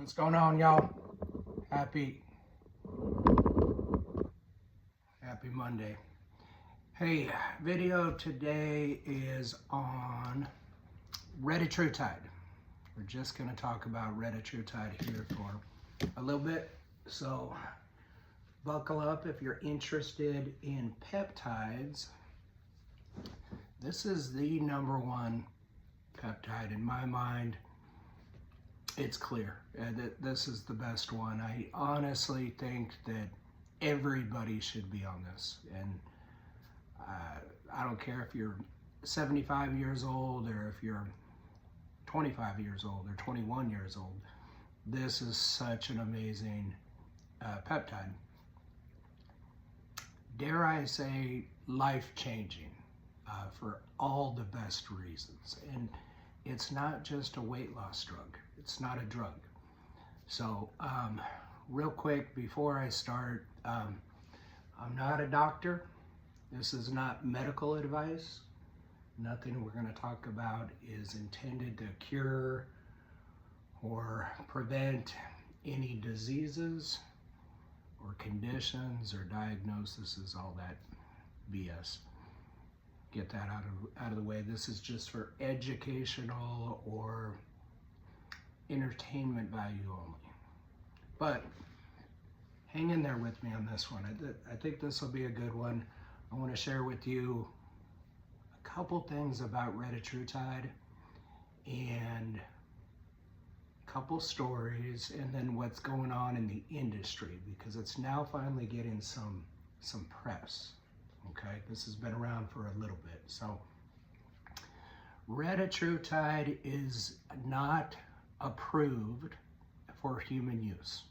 What's going on, y'all? Happy Monday. Hey, video today is on retatrutide. We're just going to talk about retatrutide here for a little bit. So buckle up if you're interested in peptides. This is the number one peptide in my mind. It's clear that this is the best one. I honestly think that everybody should be on this, and I don't care if you're 75 years old or if you're 25 years old or 21 years old. This is such an amazing peptide. Dare I say, life-changing for all the best reasons. And it's not just a weight loss drug. It's not a drug. So real quick before I start, I'm not a doctor. This is not medical advice. Nothing we're going to talk about is intended to cure or prevent any diseases or conditions or diagnoses, all that BS. Get that out of the way. This is just for educational or entertainment value only. But hang in there with me on this one. I think this will be a good one. I want to share with you a couple things about retatrutide and a couple stories, and then what's going on in the industry, because it's now finally getting some press. Okay, this has been around for a little bit. So retatrutide is not approved for human use.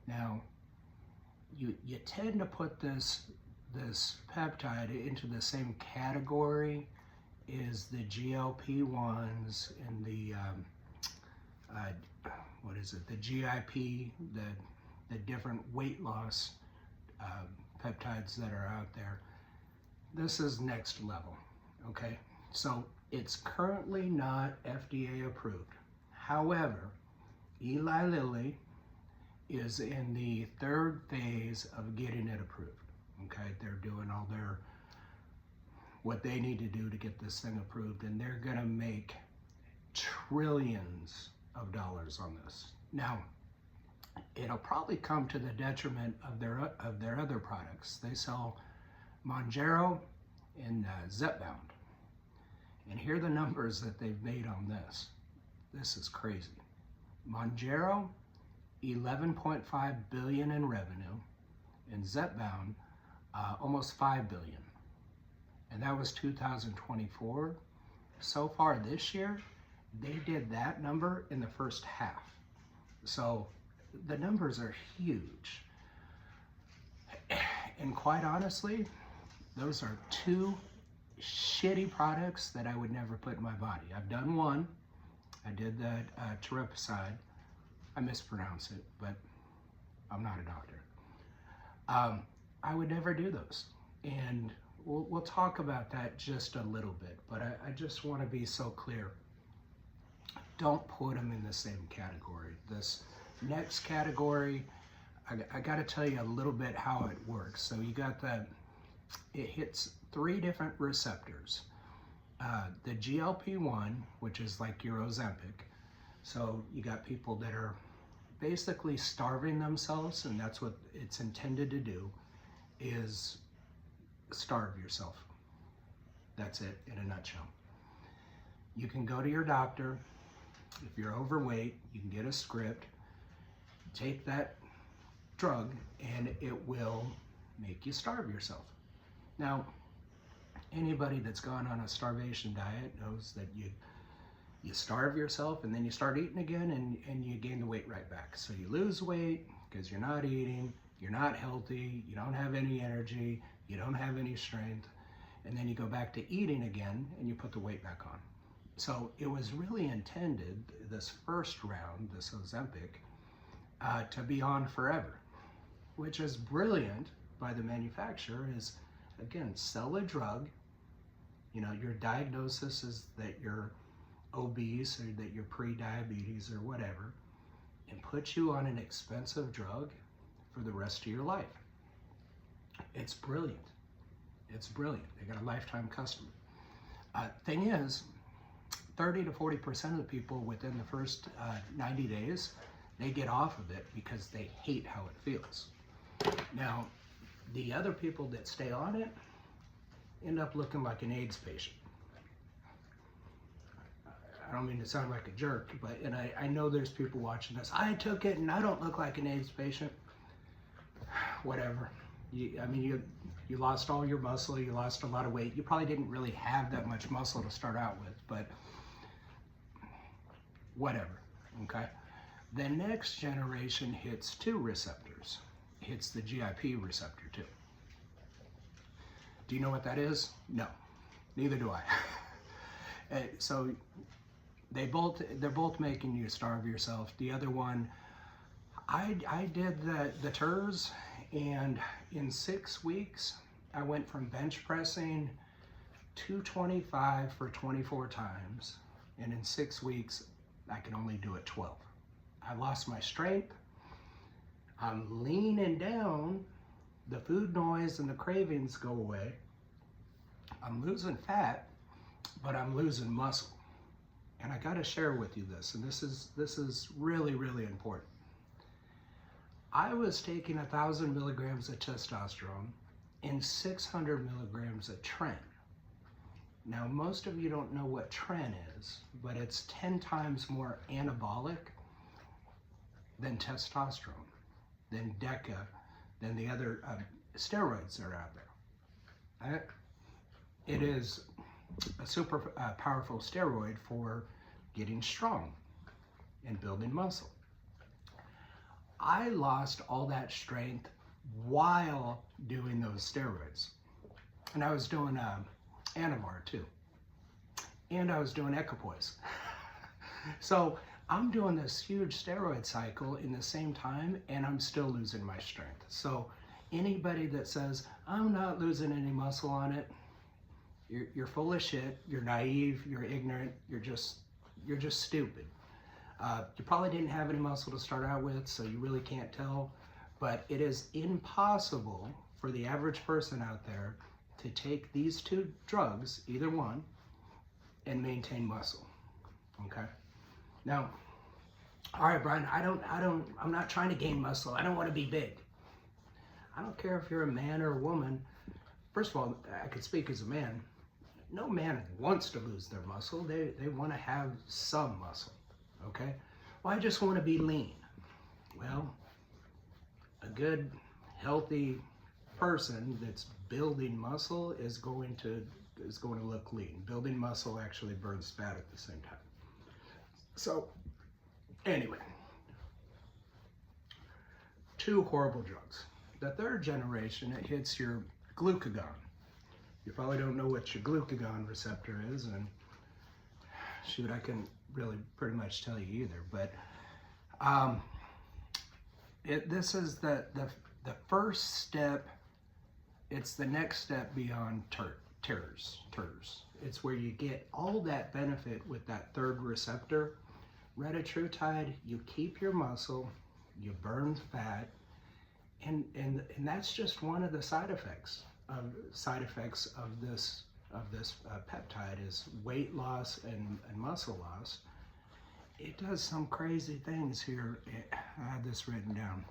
Now, you tend to put this peptide into the same category as the GLP-1s and the the GIP, the different weight loss peptides that are out there. This is next level, okay? So it's currently not FDA approved. However, Eli Lilly is in the third phase of getting it approved, okay? They're doing all what they need to do to get this thing approved, and they're gonna make trillions of dollars on this. Now, it'll probably come to the detriment of their other products. They sell Mounjaro and Zepbound. And here are the numbers that they've made on this. This is crazy. Mounjaro, 11.5 billion in revenue, and Zepbound, almost 5 billion. And that was 2024. So far this year, they did that number in the first half. So the numbers are huge. And quite honestly, those are two shitty products that I would never put in my body. I've done one. I did the terepside. I mispronounce it, but I'm not a doctor. I would never do those. And we'll talk about that just a little bit, but I just want to be so clear. Don't put them in the same category. This next category, I got to tell you a little bit how it works. So you got it hits 3 different receptors. The GLP-1, which is like your Ozempic. So you got people that are basically starving themselves, and that's what it's intended to do, is starve yourself. That's it in a nutshell. You can go to your doctor. If you're overweight, you can get a script, take that drug, and it will make you starve yourself. Now, anybody that's gone on a starvation diet knows that you starve yourself and then you start eating again and you gain the weight right back. So you lose weight because you're not eating, you're not healthy, you don't have any energy, you don't have any strength, and then you go back to eating again and you put the weight back on. So it was really intended, this first round, this Ozempic, to be on forever, which is brilliant by the manufacturer. Is, again, sell a drug. You know, your diagnosis is that you're obese or that you're pre-diabetes or whatever, and put you on an expensive drug for the rest of your life. It's brilliant. It's brilliant. They got a lifetime customer. Thing is, 30 to 40% of the people within the first 90 days, they get off of it because they hate how it feels. Now, the other people that stay on it end up looking like an AIDS patient. I don't mean to sound like a jerk, but I know there's people watching this. I took it and I don't look like an AIDS patient. Whatever. You lost all your muscle, you lost a lot of weight. You probably didn't really have that much muscle to start out with, but whatever, okay? The next generation hits 2 receptors. Hits the GIP receptor 2. Do you know what that is? No, neither do I. So they're both making you starve yourself. The other one, I did the TERS, and in 6 weeks, I went from bench pressing 225 for 24 times, and in 6 weeks, I can only do it 12. I lost my strength. I'm leaning down. The food noise and the cravings go away. I'm losing fat, but I'm losing muscle. And I gotta share with you this, and this is really, really important. I was taking 1,000 milligrams of testosterone and 600 milligrams of tren. Now, most of you don't know what tren is, but it's 10 times more anabolic than testosterone, than DECA, than the other steroids that are out there. It is a super powerful steroid for getting strong and building muscle. I lost all that strength while doing those steroids. And I was doing Anavar too. And I was doing equipoise. So I'm doing this huge steroid cycle in the same time, and I'm still losing my strength. So anybody that says, I'm not losing any muscle on it, you're full of shit, you're naive, you're ignorant, you're just stupid. You probably didn't have any muscle to start out with, so you really can't tell, but it is impossible for the average person out there to take these 2 drugs, either one, and maintain muscle, okay? Now, all right, Brian, I'm not trying to gain muscle. I don't want to be big. I don't care if you're a man or a woman. First of all, I could speak as a man. No man wants to lose their muscle. They want to have some muscle, okay? Well, I just want to be lean. Well, a good, healthy person that's building muscle is going to look lean. Building muscle actually burns fat at the same time. So, anyway, 2 horrible drugs. The 3rd generation, it hits your glucagon. You probably don't know what your glucagon receptor is, and shoot, I couldn't really pretty much tell you either, but this is the first step. It's the next step beyond TERS. It's where you get all that benefit with that 3rd receptor. Retatrutide, you keep your muscle, you burn fat, and that's just one of the side effects of this peptide is weight loss and muscle loss. It does some crazy things here. I had this written down.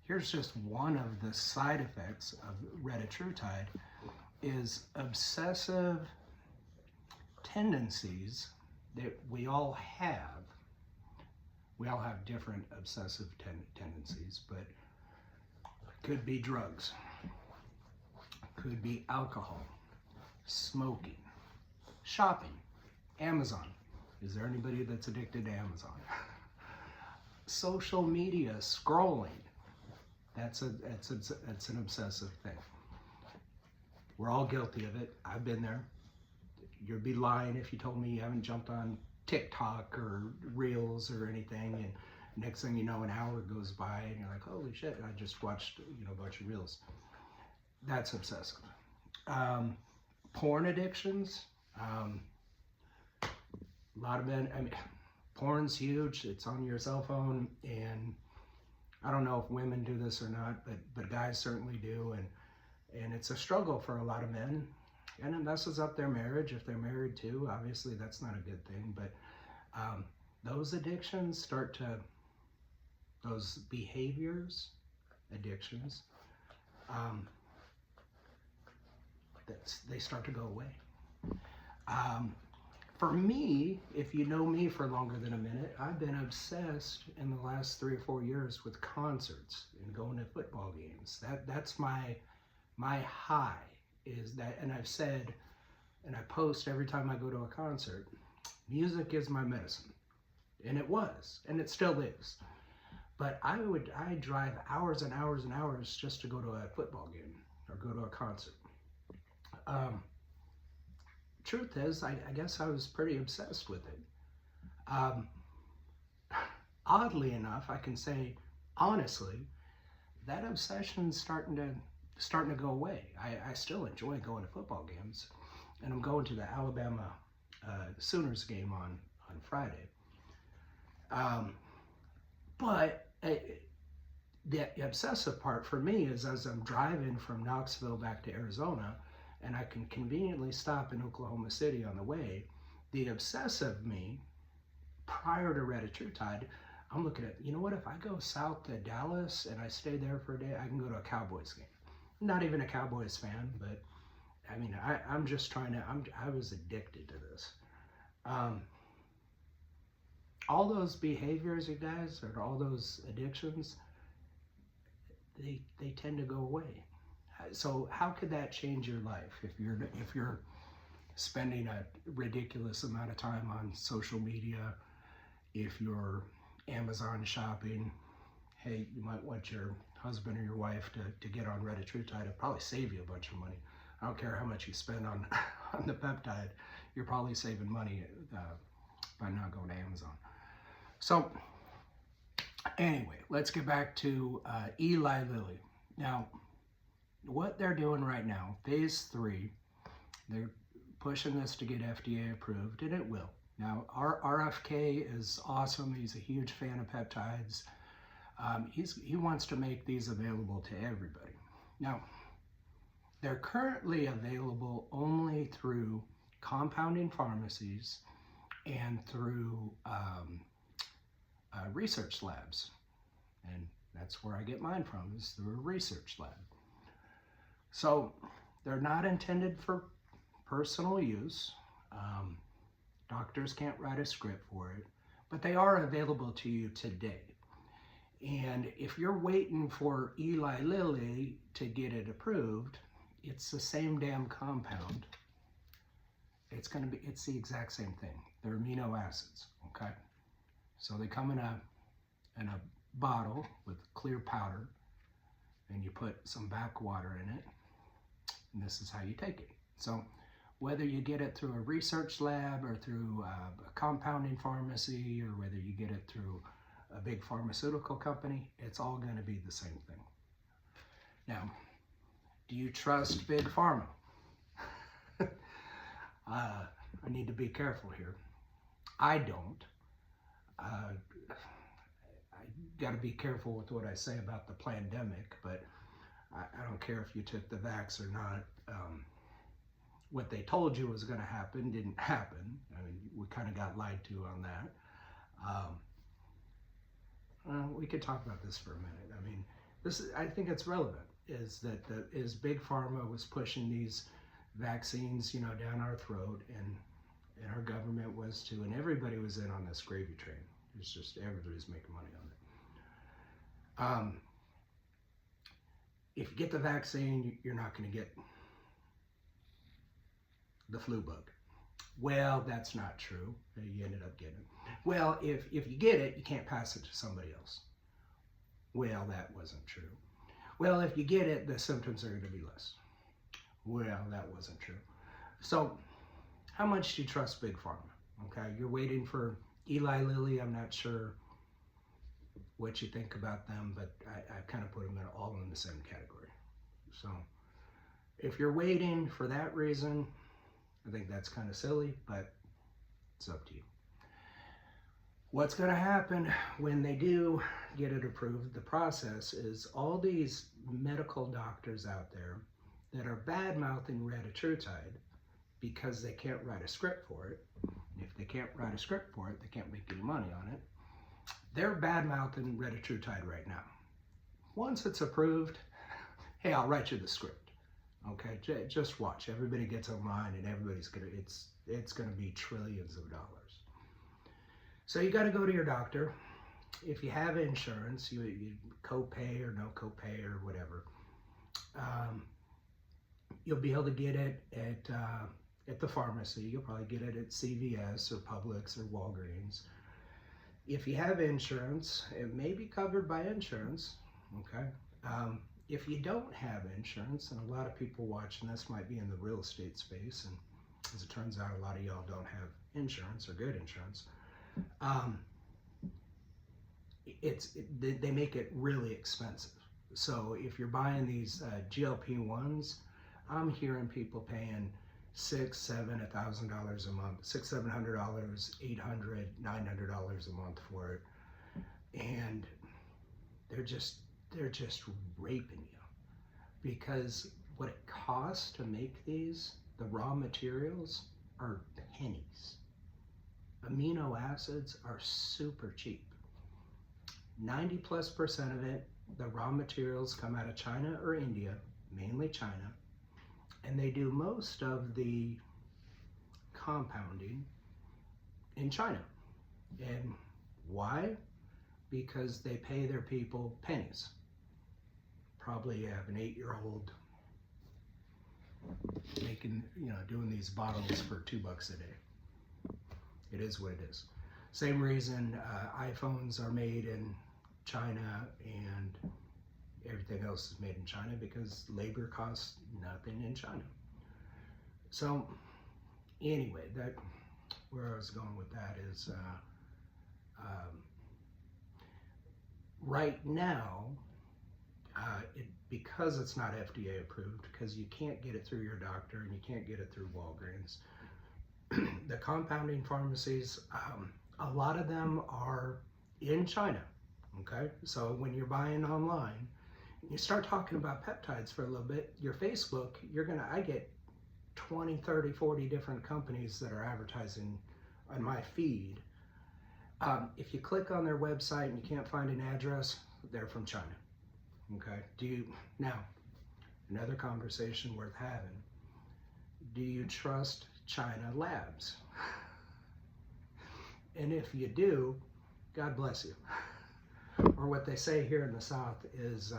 Here's just one of the side effects of retatrutide is obsessive tendencies that we all have. We all have different obsessive tendencies, but could be drugs, could be alcohol, smoking, shopping, Amazon. Is there anybody that's addicted to Amazon? Social media, scrolling. That's an obsessive thing. We're all guilty of it. I've been there. You'd be lying if you told me you haven't jumped on TikTok or Reels or anything, and next thing you know, an hour goes by and you're like, holy shit, I just watched a bunch of Reels. That's obsessive. Porn addictions. A lot of men, porn's huge. It's on your cell phone, and I don't know if women do this or not, but guys certainly do, and it's a struggle for a lot of men, and it messes up their marriage if they're married too. Obviously, that's not a good thing, but those addictions those behaviors, addictions, they start to go away. For me, if you know me for longer than a minute, I've been obsessed in the last 3 or 4 years with concerts and going to football games. That's my high, is that, and I've said, and I post every time I go to a concert, music is my medicine. And it was, and it still is. But I drive hours and hours and hours just to go to a football game or go to a concert. Truth is, I guess I was pretty obsessed with it. Oddly enough, I can say honestly, that obsession's starting to go away. I still enjoy going to football games, and I'm going to the Alabama Sooners game on Friday. But the obsessive part for me is as I'm driving from Knoxville back to Arizona, and I can conveniently stop in Oklahoma City on the way, the obsessive me, prior to Reta Tide, I'm looking at, you know what, if I go south to Dallas and I stay there for a day, I can go to a Cowboys game. I'm not even a Cowboys fan, but I mean, I'm just trying to, I was addicted to this. All those behaviors, you guys, or all those addictions, they tend to go away. So how could that change your life if you're spending a ridiculous amount of time on social media, if you're Amazon shopping? Hey, you might want your husband or your wife to get on Reta Tide. It'll probably save you a bunch of money. I don't care how much you spend on the peptide, you're probably saving money by not going to Amazon. So anyway, let's get back to Eli Lilly. Now, what they're doing right now, phase 3, they're pushing this to get FDA approved, and it will. Now, our RFK is awesome. He's a huge fan of peptides. He wants to make these available to everybody. Now, they're currently available only through compounding pharmacies and through research labs. And that's where I get mine from, is through a research lab. So they're not intended for personal use. Doctors can't write a script for it, but they are available to you today. And if you're waiting for Eli Lilly to get it approved, it's the same damn compound. It's the exact same thing. They're amino acids, okay? So they come in a bottle with clear powder, and you put some backwater in it, and this is how you take it. So whether you get it through a research lab or through a compounding pharmacy, or whether you get it through a big pharmaceutical company, it's all going to be the same thing. Now, do you trust Big Pharma? I need to be careful here. I don't. I got to be careful with what I say about the pandemic, but I don't care if you took the vax or not. What they told you was going to happen didn't happen. I mean, we kind of got lied to on that. We could talk about this for a minute. I mean, I think it's relevant, is that Big Pharma was pushing these vaccines, down our throat, and our government was too, and everybody was in on this gravy train. It's just everybody's making money on it. If you get the vaccine, you're not going to get the flu bug. Well, that's not true. You ended up getting it. Well, if you get it, you can't pass it to somebody else. Well, that wasn't true. Well, if you get it, the symptoms are going to be less. Well, that wasn't true. So, how much do you trust Big Pharma? Okay, you're waiting for Eli Lilly. I'm not sure what you think about them, but I kind of put them all in the same category. So, if you're waiting for that reason, I think that's kind of silly, but it's up to you. What's going to happen when they do get it approved, the process is all these medical doctors out there that are bad-mouthing retatrutide because they can't write a script for it. And if they can't write a script for it, they can't make any money on it. They're bad-mouthing retatrutide right now. Once it's approved, hey, I'll write you the script. Okay, just watch. Everybody gets online, and everybody's gonna. It's gonna be trillions of dollars. So you got to go to your doctor. If you have insurance, you copay or no copay or whatever. You'll be able to get it at the pharmacy. You'll probably get it at CVS or Publix or Walgreens. If you have insurance, it may be covered by insurance. Okay. If you don't have insurance, and a lot of people watching this might be in the real estate space, and as it turns out, a lot of y'all don't have insurance or good insurance. They make it really expensive. So if you're buying these GLP-1s, I'm hearing people paying $1,000 a month, $700, $800, $900 a month for it, and they're just raping you, because what it costs to make these, the raw materials, are pennies. Amino acids are super cheap. 90+% of it, the raw materials come out of China or India, mainly China, and they do most of the compounding in China. And why? Because they pay their people pennies. Probably have an 8-year-old making, doing these bottles for $2 a day. It is what it is. Same reason iPhones are made in China and everything else is made in China, because labor costs nothing in China. So anyway, where I was going with that is right now, because it's not FDA approved, because you can't get it through your doctor and you can't get it through Walgreens, the compounding pharmacies, a lot of them are in China, okay? So when you're buying online, you start talking about peptides for a little bit, your Facebook, I get 20, 30, 40 different companies that are advertising on my feed. If you click on their website and you can't find an address, they're from China, okay? Now, another conversation worth having, do you trust China labs? And if you do, God bless you. Or what they say here in the South is,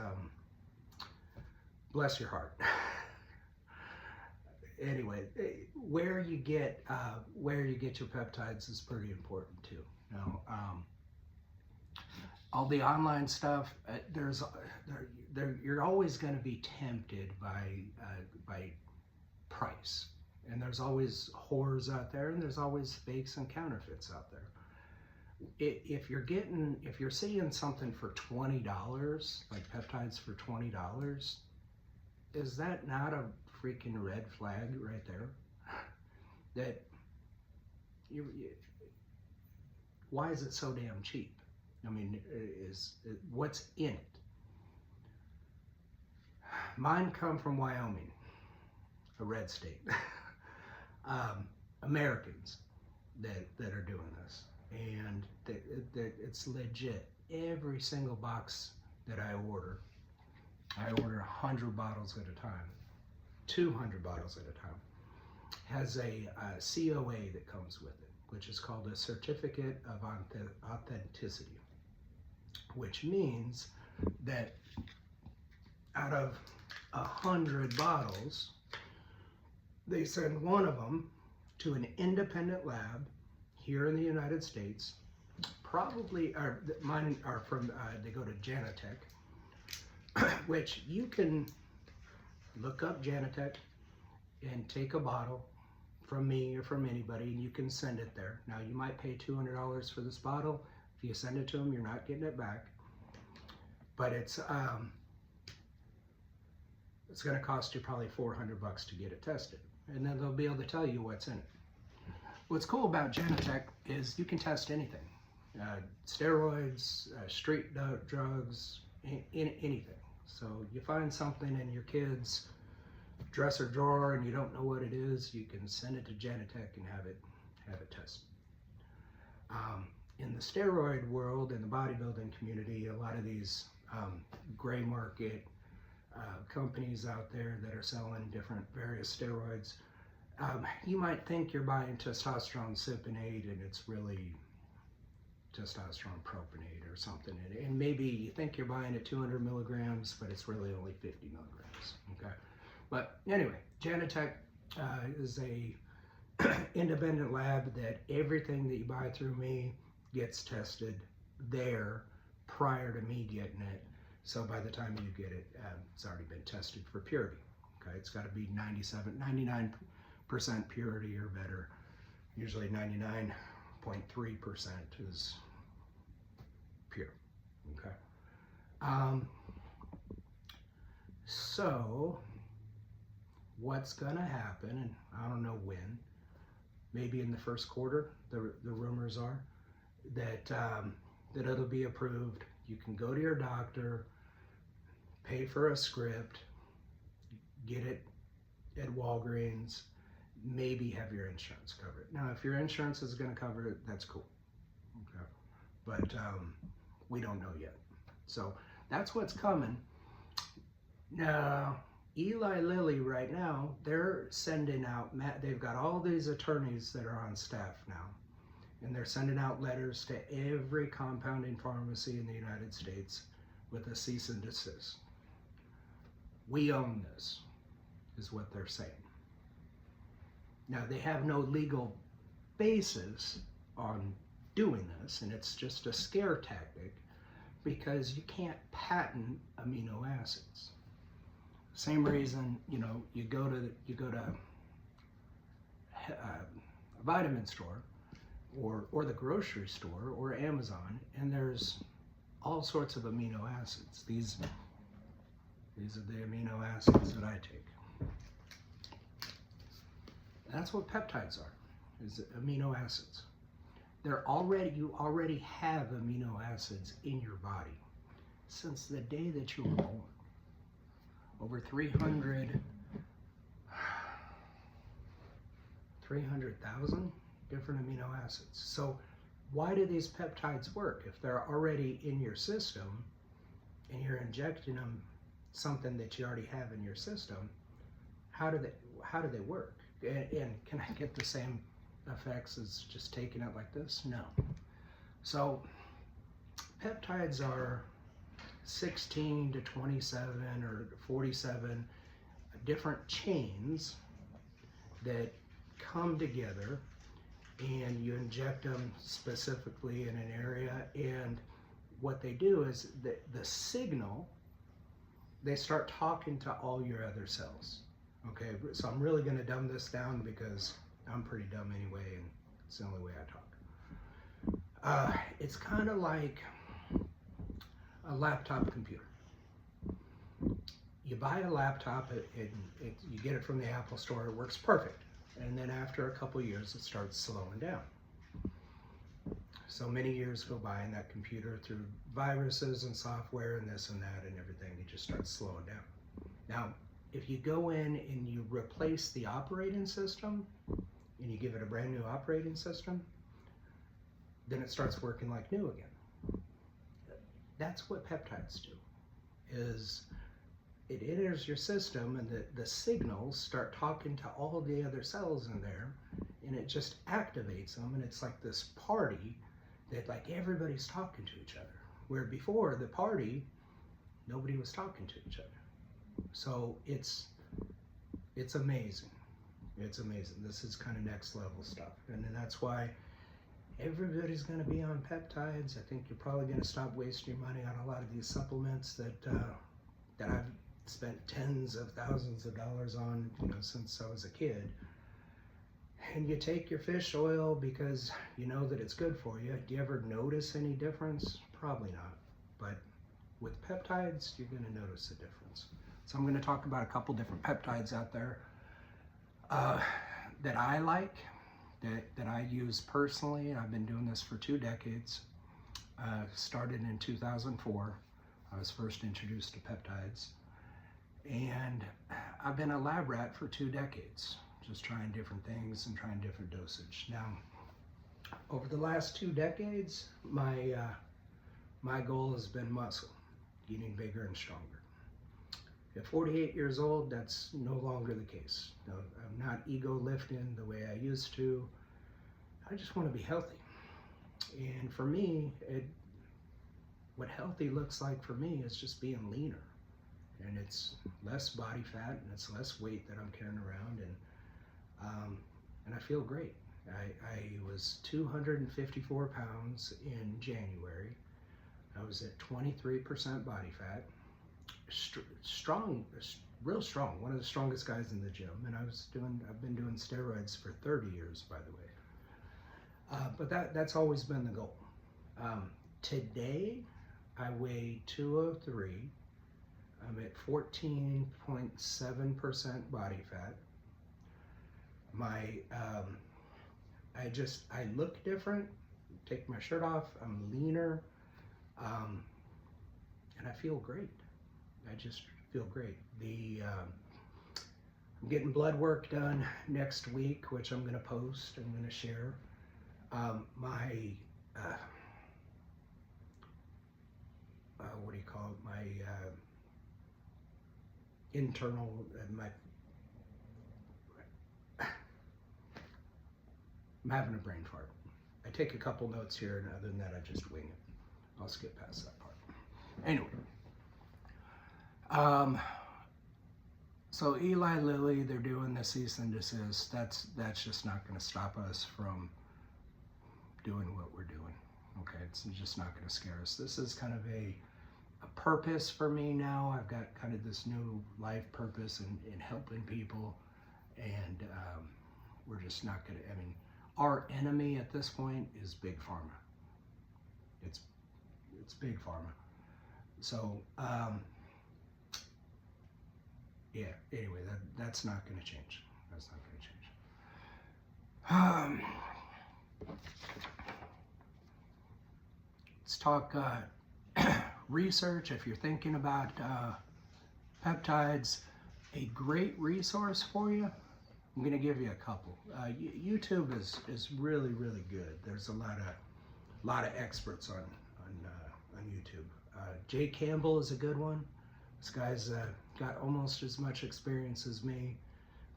bless your heart. Anyway, where you get your peptides is pretty important too. Now, all the online stuff, you're always going to be tempted by price. And there's always whores out there, and there's always fakes and counterfeits out there. If you're seeing something for $20, like peptides for $20, is that not a freaking red flag right there? That why is it so damn cheap? I mean, what's in it? Mine come from Wyoming, a red state. Americans that are doing this, and it's legit. Every single box that I order 100 bottles at a time, 200 bottles at a time, has a COA that comes with it, which is called a Certificate of Authenticity, which means that out of 100 bottles, they send one of them to an independent lab here in the United States. Probably, mine are from, they go to Janatech, which you can look up Janatech and take a bottle from me or from anybody, and you can send it there. Now, you might pay $200 for this bottle. If you send it to them, you're not getting it back. But it's going to cost you probably $400 to get it tested. And then they'll be able to tell you what's in it. What's cool about Janatech is you can test anything. steroids, street drugs, anything. So you find something in your kid's dresser drawer and you don't know what it is, you can send it to Genetech and have it tested. In the steroid world, in the bodybuilding community, a lot of these gray market companies out there that are selling different various steroids, you might think you're buying testosterone cypionate and it's really testosterone propionate or something. And maybe you think you're buying at 200 milligrams, but it's really only 50 milligrams, okay? But anyway, Genetech is a independent lab that everything that you buy through me gets tested there prior to me getting it. So by the time you get it, it's already been tested for purity. Okay, it's got to be 99% purity or better. Usually 99.3% is pure. Okay. So what's gonna happen, and I don't know when, maybe in the first quarter, the rumors are, that that it'll be approved. You can go to your doctor, pay for a script, get it at Walgreens, maybe have your insurance cover it. Now, if your insurance is going to cover it, that's cool. Okay, but we don't know yet. So that's what's coming. Now, Eli Lilly right now, they're sending out, they've got all these attorneys that are on staff now, and they're sending out letters to every compounding pharmacy in the United States with a cease and desist. We own this, is what they're saying. Now, they have no legal basis on doing this, and it's just a scare tactic because you can't patent amino acids. Same reason, you know, you go to a vitamin store or the grocery store or Amazon, and there's all sorts of amino acids. These are the amino acids that I take. That's what peptides are, is amino acids. You already have amino acids in your body since the day that you were born. Over 300,000 different amino acids. So why do these peptides work? If they're already in your system and you're injecting them something that you already have in your system, how do they work? And can I get the same effects as just taking it like this? No. So peptides are 16 to 27 or 47 different chains that come together, and you inject them specifically in an area, and what they do is the signal, they start talking to all your other cells. Okay, so I'm really going to dumb this down because I'm pretty dumb anyway, and it's the only way I talk. It's kind of like a laptop computer. You buy a laptop, you get it from the Apple store, it works perfect. And then after a couple years, it starts slowing down. So many years go by and that computer, through viruses and software and this and that and everything, it just starts slowing down. Now, if you go in and you replace the operating system and you give it a brand new operating system, then it starts working like new again. That's what peptides do, is it enters your system and the signals start talking to all the other cells in there, and it just activates them, and it's like this party that like everybody's talking to each other, where before the party, nobody was talking to each other. So it's amazing. It's amazing. This is kind of next level stuff, and then that's why everybody's going to be on peptides. I think you're probably going to stop wasting your money on a lot of these supplements that I've spent tens of thousands of dollars on, you know, since I was a kid. And you take your fish oil because you know that it's good for you. Do you ever notice any difference? Probably not. But with peptides, you're going to notice a difference. So I'm going to talk about a couple different peptides out there that I like, that I use personally. I've been doing this for 2 decades. Started in 2004. I was first introduced to peptides. And I've been a lab rat for 2 decades, just trying different things and trying different dosage. Now, over the last 2 decades, my goal has been muscle, getting bigger and stronger. At 48 years old, that's no longer the case. No, I'm not ego lifting the way I used to. I just want to be healthy. And for me, what healthy looks like for me is just being leaner. And it's less body fat and it's less weight that I'm carrying around, and I feel great. I was 254 pounds in January. I was at 23% body fat. Strong, real strong, one of the strongest guys in the gym, and I've been doing steroids for 30 years, by the way. But that's always been the goal. Today, I weigh 203. I'm at 14.7% body fat. I look different. Take my shirt off. I'm leaner, and I feel great. I just feel great. I'm getting blood work done next week, which I'm going to post. I'm going to share. What do you call it? My internal, I'm having a brain fart. I take a couple notes here, and other than that, I just wing it. I'll skip past that part. Anyway, so Eli Lilly, they're doing the cease and desist. That's just not going to stop us from doing what we're doing. Okay, it's just not going to scare us. This is kind of a purpose for me now. I've got kind of this new life purpose in helping people, and we're just not going to, our enemy at this point is Big Pharma. It's Big Pharma. So, yeah, anyway, that's not going to change. That's not going to change. Let's talk research. If you're thinking about peptides, a great resource for you, I'm going to give you a couple. YouTube is really, really good. There's a lot of experts on YouTube. Jay Campbell is a good one. This guy's got almost as much experience as me,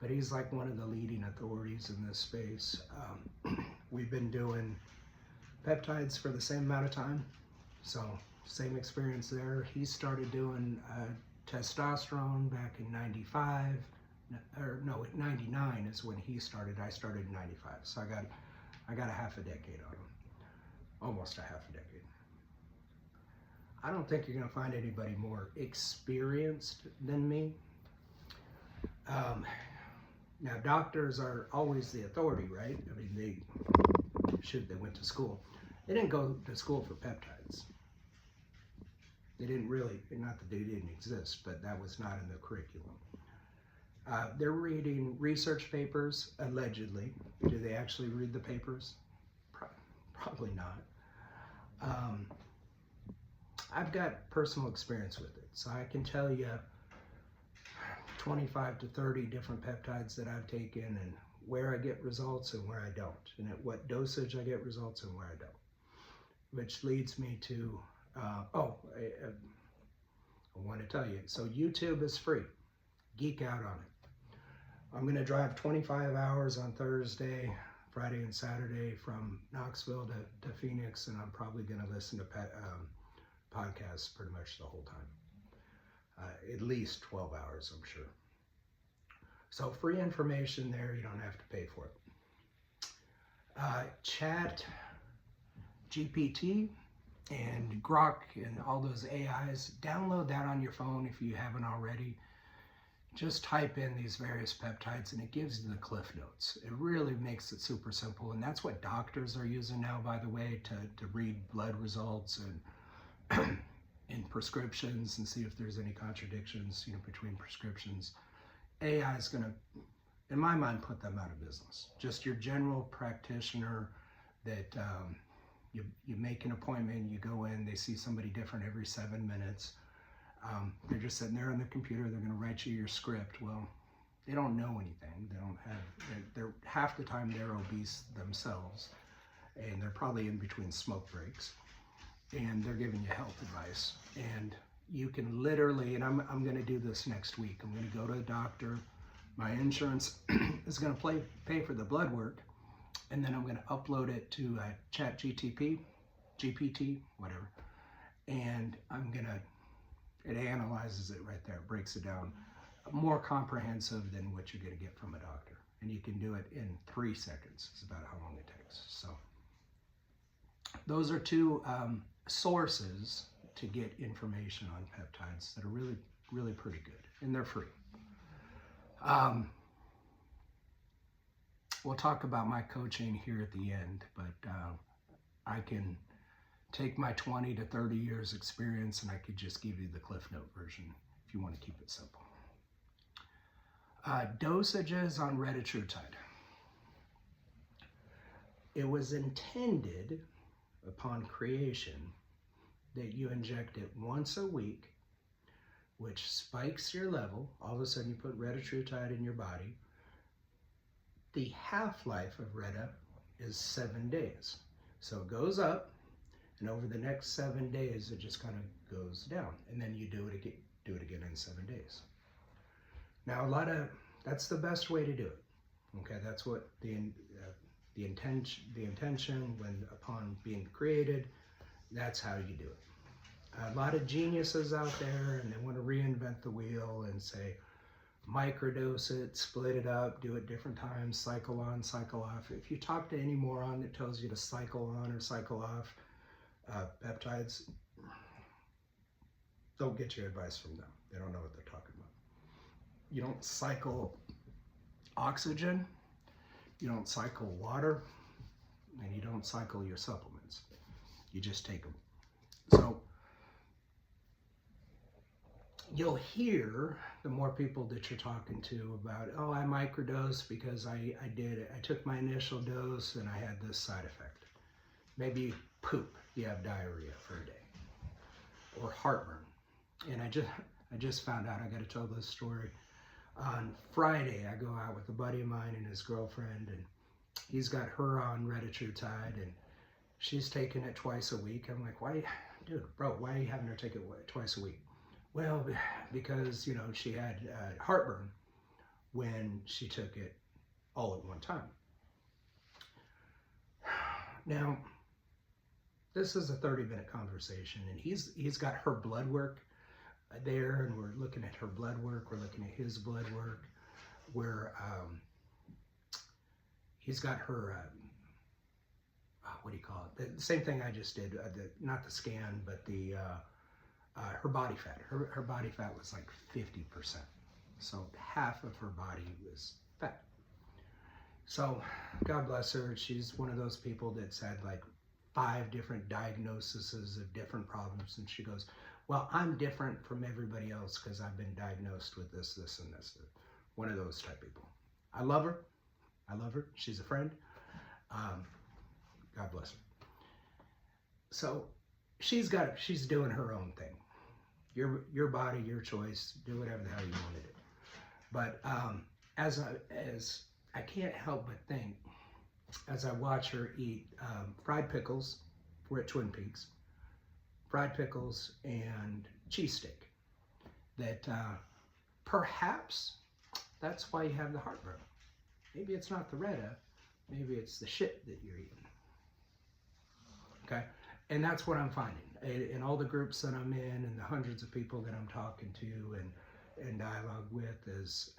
but he's like one of the leading authorities in this space. We've been doing peptides for the same amount of time, so same experience there. He started doing testosterone back in 95, or no, 99 is when he started. I started in 95, so I got a half a decade on him, almost a half a decade. I don't think you're going to find anybody more experienced than me. Now, doctors are always the authority, right? They went to school. They didn't go to school for peptides. They didn't really, not that they didn't exist, but that was not in the curriculum. They're reading research papers, allegedly. Do they actually read the papers? Probably not. I've got personal experience with it, so I can tell you 25 to 30 different peptides that I've taken and where I get results and where I don't, and at what dosage I get results and where I don't. Which leads me to, I want to tell you, so YouTube is free. Geek out on it. I'm going to drive 25 hours on Thursday, Friday and Saturday from Knoxville to Phoenix, and I'm probably going to listen to podcasts pretty much the whole time. At least 12 hours, I'm sure. So free information there, you don't have to pay for it. Chat GPT and Grok and all those AIs, download that on your phone if you haven't already. Just type in these various peptides and it gives you the cliff notes. It really makes it super simple, and that's what doctors are using now, by the way, to read blood results and in prescriptions and see if there's any contradictions, between prescriptions. AI is going to, in my mind, put them out of business. Just your general practitioner that You make an appointment, you go in, they see somebody different every 7 minutes. They're just sitting there on the computer, they're going to write you your script. Well, they don't know anything. They don't have, they're half the time they're obese themselves, and they're probably in between smoke breaks, and they're giving you health advice. And you can literally, and I'm going to do this next week, I'm going to go to a doctor. My insurance is going to pay for the blood work, and then I'm going to upload it to GPT, whatever, and it analyzes it right there, breaks it down, more comprehensive than what you're going to get from a doctor. And you can do it in 3 seconds, is about how long it takes. So those are 2 sources to get information on peptides that are really, really pretty good, and they're free. We'll talk about my coaching here at the end, but I can take my 20 to 30 years experience and I could just give you the Cliff Note version if you want to keep it simple. Dosages on retatrutide. It was intended upon creation that you inject it once a week, which spikes your level. All of a sudden you put retatrutide in your body. The half-life of Reta is 7 days. So it goes up, and over the next 7 days, it just kind of goes down. And then you do it again in 7 days. Now, that's the best way to do it. Okay, that's what the intention when upon being created, that's how you do it. A lot of geniuses out there, and they want to reinvent the wheel and say, microdose it, split it up, do it different times, cycle on, cycle off. If you talk to any moron that tells you to cycle on or cycle off peptides, don't get your advice from them. They don't know what they're talking about. You don't cycle oxygen, you don't cycle water, and you don't cycle your supplements. You just take them. So you'll hear the more people that you're talking to about, oh, I microdosed because I took my initial dose and I had this side effect. Maybe poop, you have diarrhea for a day, or heartburn. And I just found out, I got to tell this story. On Friday, I go out with a buddy of mine and his girlfriend, and he's got her on retatrutide, and she's taking it twice a week. I'm like, why, dude, bro, why are you having her take it twice a week? Well, because, you know, she had heartburn when she took it all at one time. Now, this is a 30-minute conversation, and he's got her blood work there, and we're looking at her blood work, we're looking at his blood work, where he's got her, what do you call it? The same thing I just did, not the scan, but the her body fat. Her body fat was like 50%. So half of her body was fat. So God bless her. She's one of those people that's had like 5 different diagnoses of different problems. And she goes, well, I'm different from everybody else because I've been diagnosed with this, this, and this. One of those type people. I love her. I love her. She's a friend. God bless her. So she's doing her own thing. Your body, your choice. Do whatever the hell you want to do. But as I can't help but think, as I watch her eat fried pickles, we're at Twin Peaks, fried pickles and cheesesteak, that perhaps that's why you have the heartburn. Maybe it's not the Reta, maybe it's the shit that you're eating. Okay, and that's what I'm finding in all the groups that I'm in and the hundreds of people that I'm talking to and dialogue with is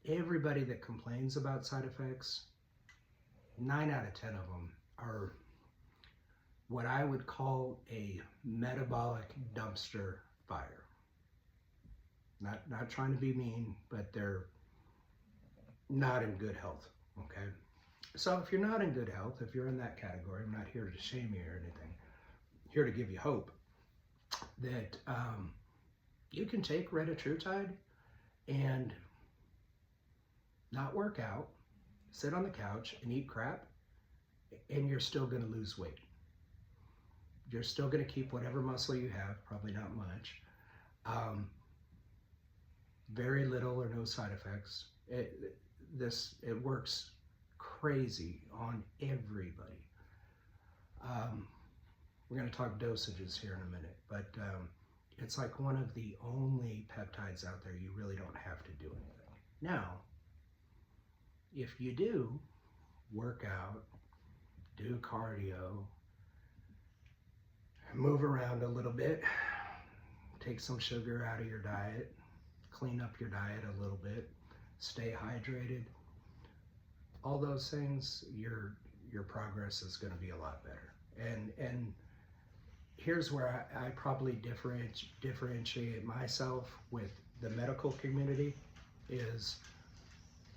everybody that complains about side effects, 9 out of 10 of them are what I would call a metabolic dumpster fire. Not trying to be mean, but they're not in good health, okay? So if you're not in good health, if you're in that category, I'm not here to shame you or anything, I'm here to give you hope that you can take retatrutide and not work out, sit on the couch and eat crap, and you're still gonna lose weight. You're still going to keep whatever muscle you have, probably not much. Very little or no side effects. It works crazy on everybody. We're going to talk dosages here in a minute, but it's like one of the only peptides out there you really don't have to do anything. Now, if you do work out, do cardio, move around a little bit, take some sugar out of your diet, clean up your diet a little bit, stay hydrated, all those things, your progress is going to be a lot better. And here's where I probably differentiate myself with the medical community is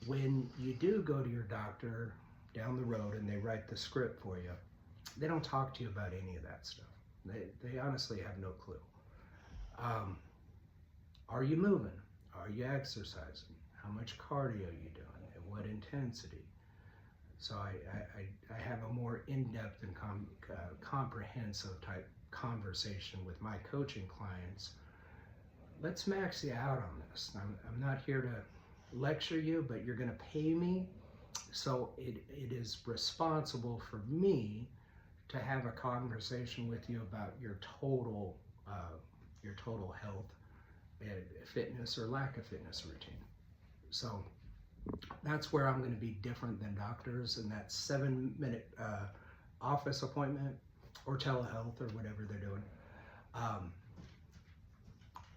when you do go to your doctor down the road and they write the script for you, they don't talk to you about any of that stuff. They honestly have no clue. Are you moving? Are you exercising? How much cardio are you doing? At what intensity? So I have a more in-depth and comprehensive type conversation with my coaching clients. Let's max you out on this. I'm not here to lecture you, but you're going to pay me. So it is responsible for me to have a conversation with you about your total health, fitness or lack of fitness routine. So that's where I'm going to be different than doctors in that 7-minute office appointment or telehealth or whatever they're doing.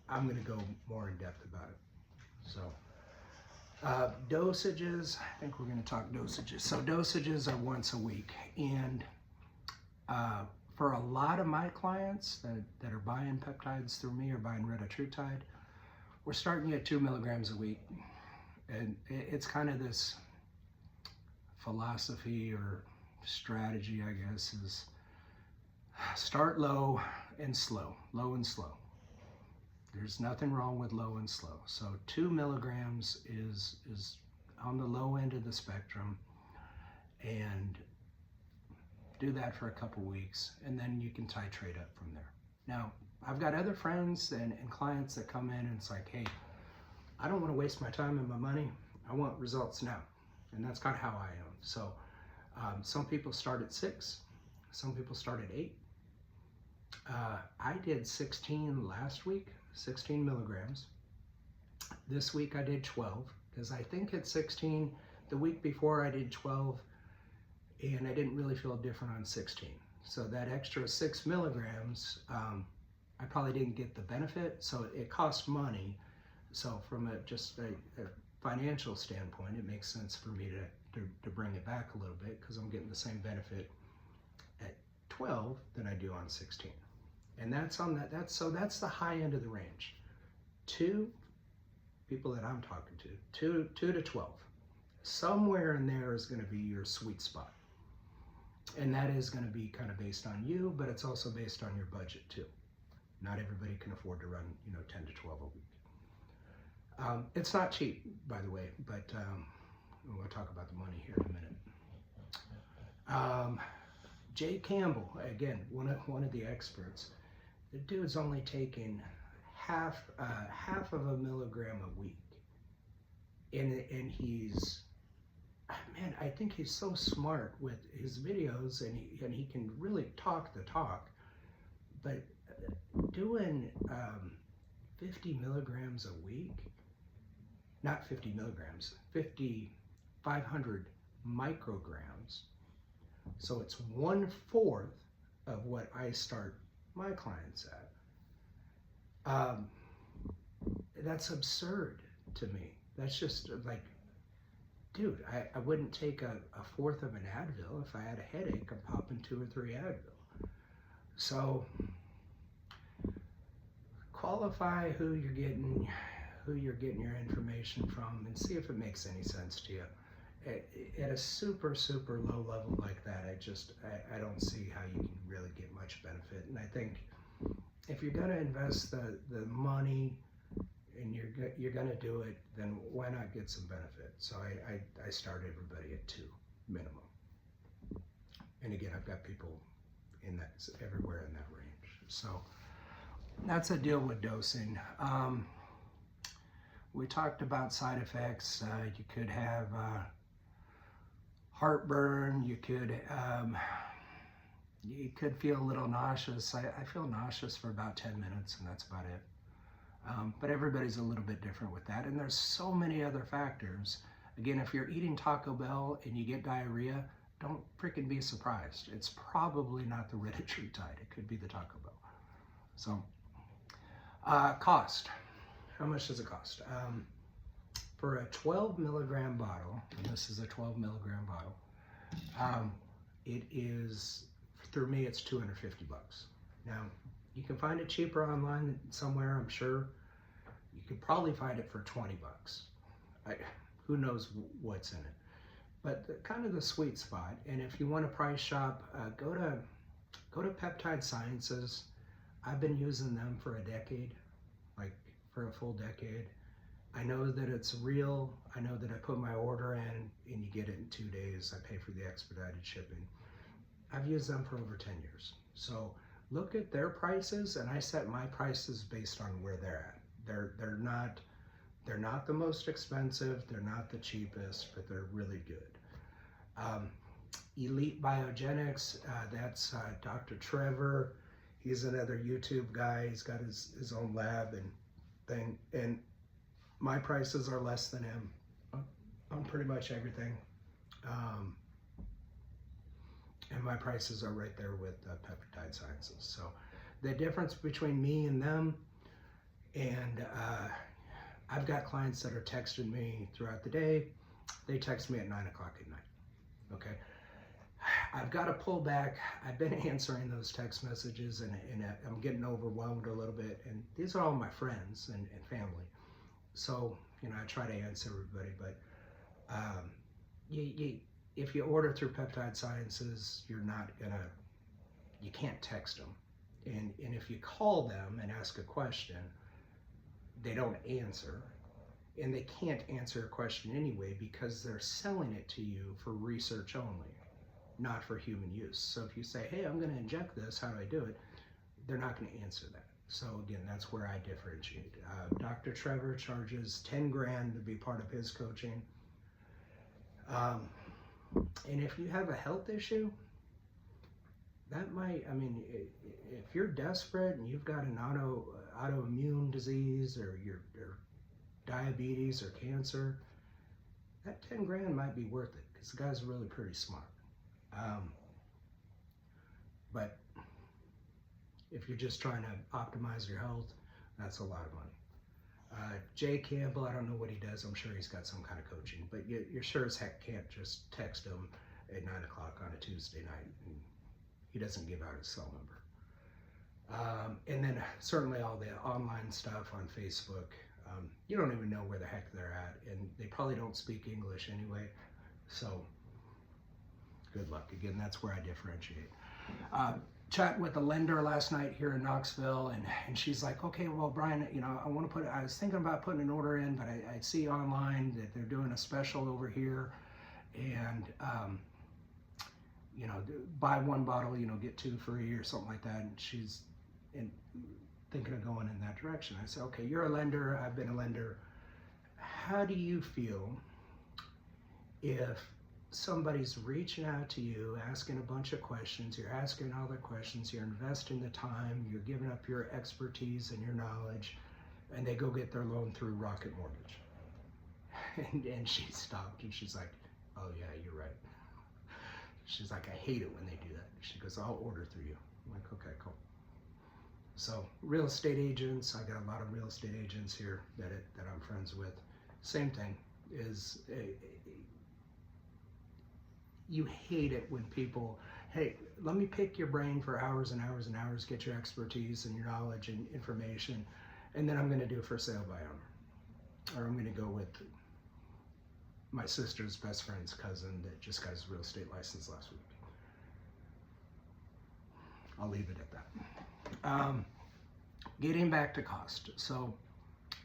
I'm going to go more in depth about it. So dosages, I think we're going to talk dosages. So dosages are once a week, and for a lot of my clients that are buying peptides through me or buying Reta, we're starting at 2 milligrams a week. And it's kind of this philosophy or strategy, I guess, is start low and slow, low and slow. There's nothing wrong with low and slow. So 2 milligrams is on the low end of the spectrum, and do that for a couple weeks, and then you can titrate up from there. Now, I've got other friends and clients that come in and it's like, hey, I don't want to waste my time and my money. I want results now. And that's kind of how I am. So some people start at 6, some people start at 8. I did 16 last week, 16 milligrams. This week I did 12, because I think at 16, the week before I did 12, and I didn't really feel different on 16. So that extra 6 milligrams, I probably didn't get the benefit, so it cost money. So from a financial standpoint, it makes sense for me to bring it back a little bit, because I'm getting the same benefit at 12 than I do on 16. And that's on that. That's the high end of the range. 2 people that I'm talking to, 2 to 12. Somewhere in there is going to be your sweet spot. And that is going to be kind of based on you, but it's also based on your budget too. Not everybody can afford to run, 10 to 12 a week. It's not cheap, by the way, but we'll talk about the money here in a minute. Jay Campbell, again, one of the experts. The dude's only taking half of a milligram a week, and he's, man, I think he's so smart with his videos, and he can really talk the talk. But doing 50 milligrams a week, not 50 milligrams, 500 micrograms. So it's 1/4 of what I start my clients at. That's absurd to me. That's just like, dude, I wouldn't take a 1/4 of an Advil. If I had a headache, I'm popping 2 or 3 Advil. So qualify who you're getting your information from, and see if it makes any sense to you. At a super low level like that, I don't see how you can really get much benefit. And I think if you're going to invest the money and you're going to do it, then why not get some benefit? So I start everybody at 2 minimum. And again, I've got people in that It's everywhere in that range. So that's a deal with dosing. We talked about side effects. You could have heartburn. You could feel a little nauseous. I feel nauseous for about 10 minutes, and that's about it. But everybody's a little bit different with that. And there's so many other factors. Again, if you're eating Taco Bell and you get diarrhea, don't freaking be surprised. It's probably not the Reta peptide. It could be the Taco Bell. So, cost. How much does it cost? For a 12 milligram bottle, and this is a 12 milligram bottle, it is, through me, it's 250 bucks. Now, you can find it cheaper online somewhere, I'm sure. You could probably find it for 20 bucks. Who knows what's in it. But kind of the sweet spot, and if you want to price shop, go to Peptide Sciences. I've been using them for a decade, like for a full decade. I know that it's real. I know that I put my order in and you get it in 2 days. I pay for the expedited shipping. I've used them for over 10 years. So look at their prices, and I set my prices based on where they're at. They're not the most expensive, they're not the cheapest, but they're really good. Elite Biogenics, that's Dr. Trevor. He's another YouTube guy. He's got his own lab and thing, and my prices are less than him on pretty much everything. And my prices are right there with Peptide Sciences. So the difference between me and them, and I've got clients that are texting me throughout the day. They text me at 9 o'clock at night, okay? I've got to pull back. I've been answering those text messages, and I'm getting overwhelmed a little bit. And these are all my friends and family. So, I try to answer everybody, but if you order through Peptide Sciences, you can't text them. And if you call them and ask a question, they don't answer. And they can't answer a question anyway because they're selling it to you for research only, not for human use. So if you say, hey, I'm going to inject this, how do I do it? They're not going to answer that. So again, that's where I differentiate. Dr. Trevor charges 10 grand to be part of his coaching. And if you have a health issue, that might, if you're desperate and you've got an autoimmune disease or diabetes or cancer, that 10 grand might be worth it because the guy's really pretty smart. But if you're just trying to optimize your health, that's a lot of money. Jay Campbell, I don't know what he does. I'm sure he's got some kind of coaching, but you sure as heck can't just text him at 9 o'clock on a Tuesday night. And he doesn't give out his cell number. And then certainly all the online stuff on Facebook. You don't even know where the heck they're at, and they probably don't speak English anyway. So good luck. Again, that's where I differentiate. Chatting with a lender last night here in Knoxville, and she's like, okay, well, Brian, I was thinking about putting an order in, but I see online that they're doing a special over here, and buy one bottle, get 2 free or something like that. And she's thinking of going in that direction. I said, okay, you're a lender, I've been a lender. How do you feel if somebody's reaching out to you, asking a bunch of questions, you're asking all the questions, you're investing the time, you're giving up your expertise and your knowledge, and they go get their loan through Rocket Mortgage? And she stopped and she's like, oh yeah, you're right. She's like, I hate it when they do that. She goes, I'll order through you. I'm like, okay, cool. So real estate agents, I got a lot of real estate agents here that I'm friends with. Same thing is, you hate it when people, hey, let me pick your brain for hours and hours and hours, get your expertise and your knowledge and information, and then I'm going to do it for sale by owner. Or I'm going to go with my sister's best friend's cousin that just got his real estate license last week. I'll leave it at that. Getting back to cost. So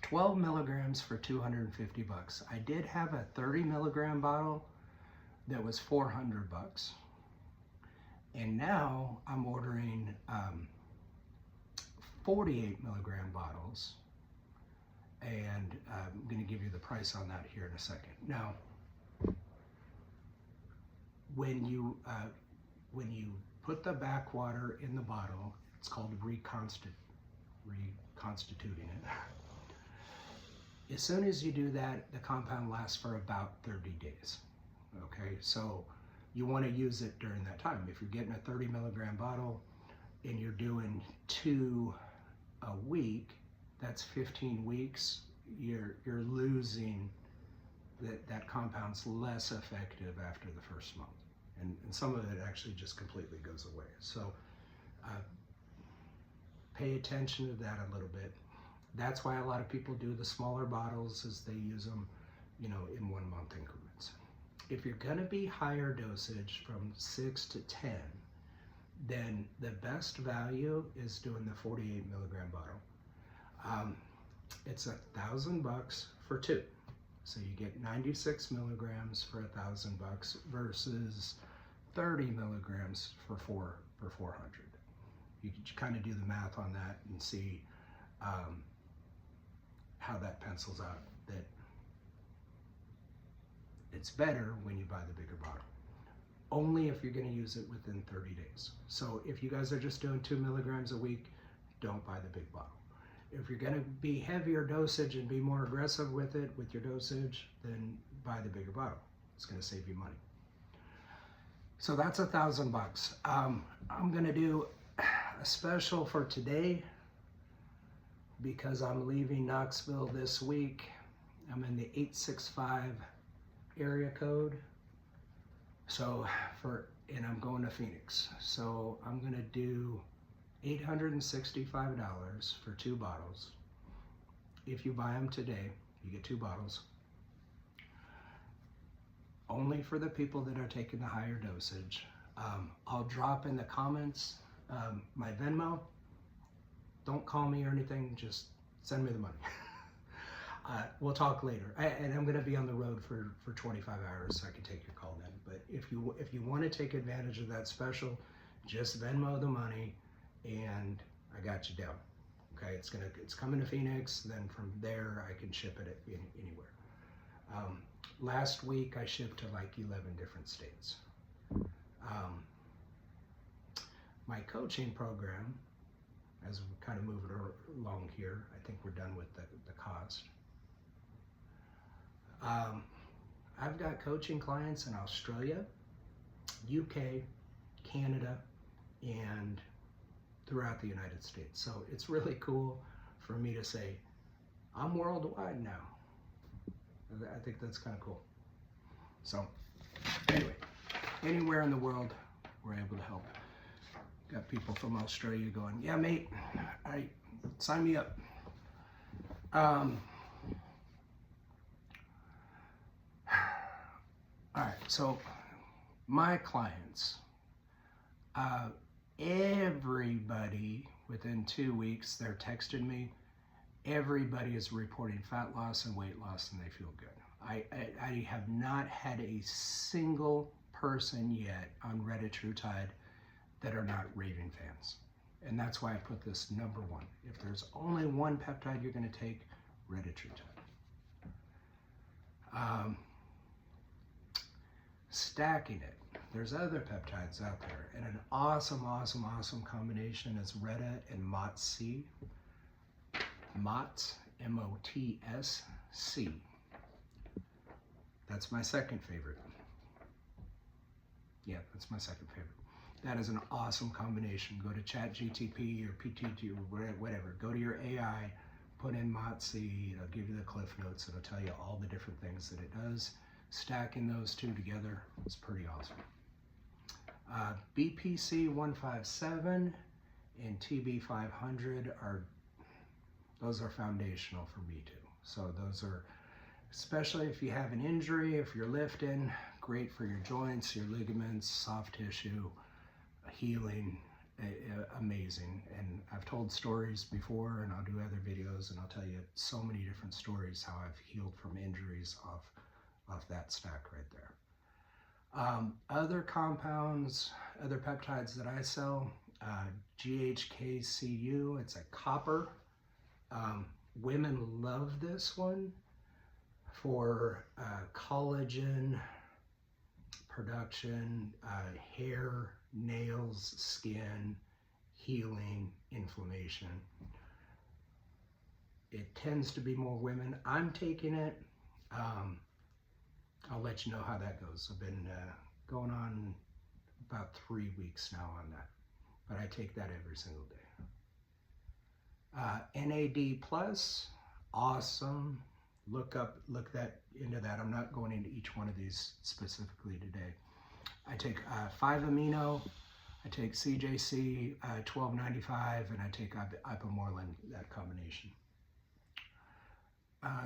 12 milligrams for 250 bucks. I did have a 30 milligram bottle that was 400 bucks. And now I'm ordering 48 milligram bottles, and I'm going to give you the price on that here in a second. Now, when you put the backwater in the bottle, it's called reconstituting it. As soon as you do that, the compound lasts for about 30 days. Okay, so you want to use it during that time. If you're getting a 30 milligram bottle and you're doing 2 a week, that's 15 weeks. You're losing that compound's less effective after the first month. And some of it actually just completely goes away. So pay attention to that a little bit. That's why a lot of people do the smaller bottles, is they use them, in 1 month increments. If you're gonna be higher dosage from 6 to 10, then the best value is doing the 48 milligram bottle. It's $1,000 for 2. So you get 96 milligrams for $1,000 versus 30 milligrams for 400. You can kind of do the math on that and see how that pencils out, that it's better when you buy the bigger bottle. Only if you're going to use it within 30 days. So if you guys are just doing 2 milligrams a week, don't buy the big bottle. If you're going to be heavier dosage and be more aggressive with it, with your dosage, then buy the bigger bottle. It's going to save you money. So that's $1,000. I'm going to do a special for today because I'm leaving Knoxville this week. I'm in the 865 area code. So and I'm going to Phoenix. So I'm going to do $865 for 2 bottles. If you buy them today, you get 2 bottles. Only for the people that are taking the higher dosage. I'll drop in the comments my Venmo. Don't call me or anything, just send me the money. We'll talk later. And I'm going to be on the road for 25 hours, so I can take your call then. But if you want to take advantage of that special, just Venmo the money, and I got you down. Okay, it's coming to Phoenix. Then from there, I can ship it anywhere. Last week, I shipped to like 11 different states. My coaching program, as we kind of move it along here, I think we're done with the cost. I've got coaching clients in Australia, UK, Canada, and throughout the United States. So it's really cool for me to say, I'm worldwide now. I think that's kind of cool. So anyway, anywhere in the world, we're able to help. Got people from Australia going, yeah, mate, sign me up. All right, so my clients, everybody within 2 weeks, they're texting me. Everybody is reporting fat loss and weight loss, and they feel good. I have not had a single person yet on Reta TrueTide that are not raving fans. And that's why I put this number 1. If there's only one peptide you're going to take, Reta TrueTide. Stacking it. There's other peptides out there, and an awesome combination is Reta and MOTS-C. MOTS, M-O-T-S-C. That's my second favorite. Yeah, that's my second favorite. That is an awesome combination. Go to ChatGTP or PTT or whatever. Go to your AI, put in MOTS-C. It'll give you the cliff notes. It'll tell you all the different things that it does. Stacking those 2 together is pretty awesome. BPC 157 and TB 500 those are foundational for me too. So those are, especially if you have an injury, if you're lifting, great for your joints, your ligaments, soft tissue, healing, amazing. And I've told stories before, and I'll do other videos, and I'll tell you so many different stories how I've healed from injuries off that stack right there. Other compounds, other peptides that I sell, GHKCU. It's a copper. Women love this one for collagen production, hair, nails, skin, healing, inflammation. It tends to be more women. I'm taking it. I'll let you know how that goes. I've been going on about 3 weeks now on that, but I take that every single day. NAD plus, awesome. Look into that. I'm not going into each one of these specifically today. I take 5-amino, I take CJC 1295, and I take ipamorelin, that combination.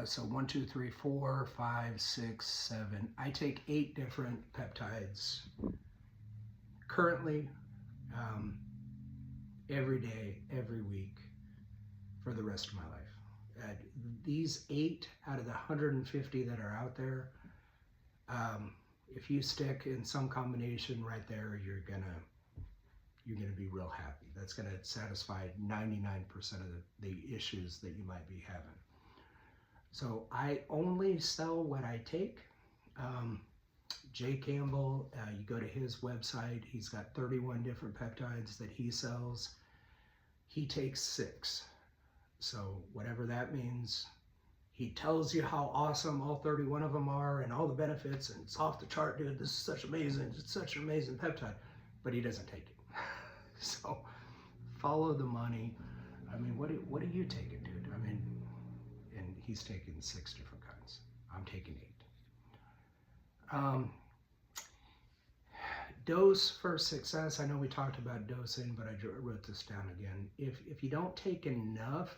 So 1, 2, 3, 4, 5, 6, 7. I take 8 different peptides currently, every day, every week, for the rest of my life. These 8 out of the 150 that are out there, if you stick in some combination right there, you're gonna be real happy. That's gonna satisfy 99% of the issues that you might be having. So I only sell what I take. Jay Campbell, you go to his website, he's got 31 different peptides that he sells. He takes 6. So whatever that means, he tells you how awesome all 31 of them are and all the benefits, and it's off the chart, dude. This is such amazing. It's such an amazing peptide, but he doesn't take it. So follow the money. I mean, what are you taking, dude? I mean, and he's taking 6 different kinds. I'm taking 8. Dose for success. I know we talked about dosing, but I wrote this down again. If you don't take enough,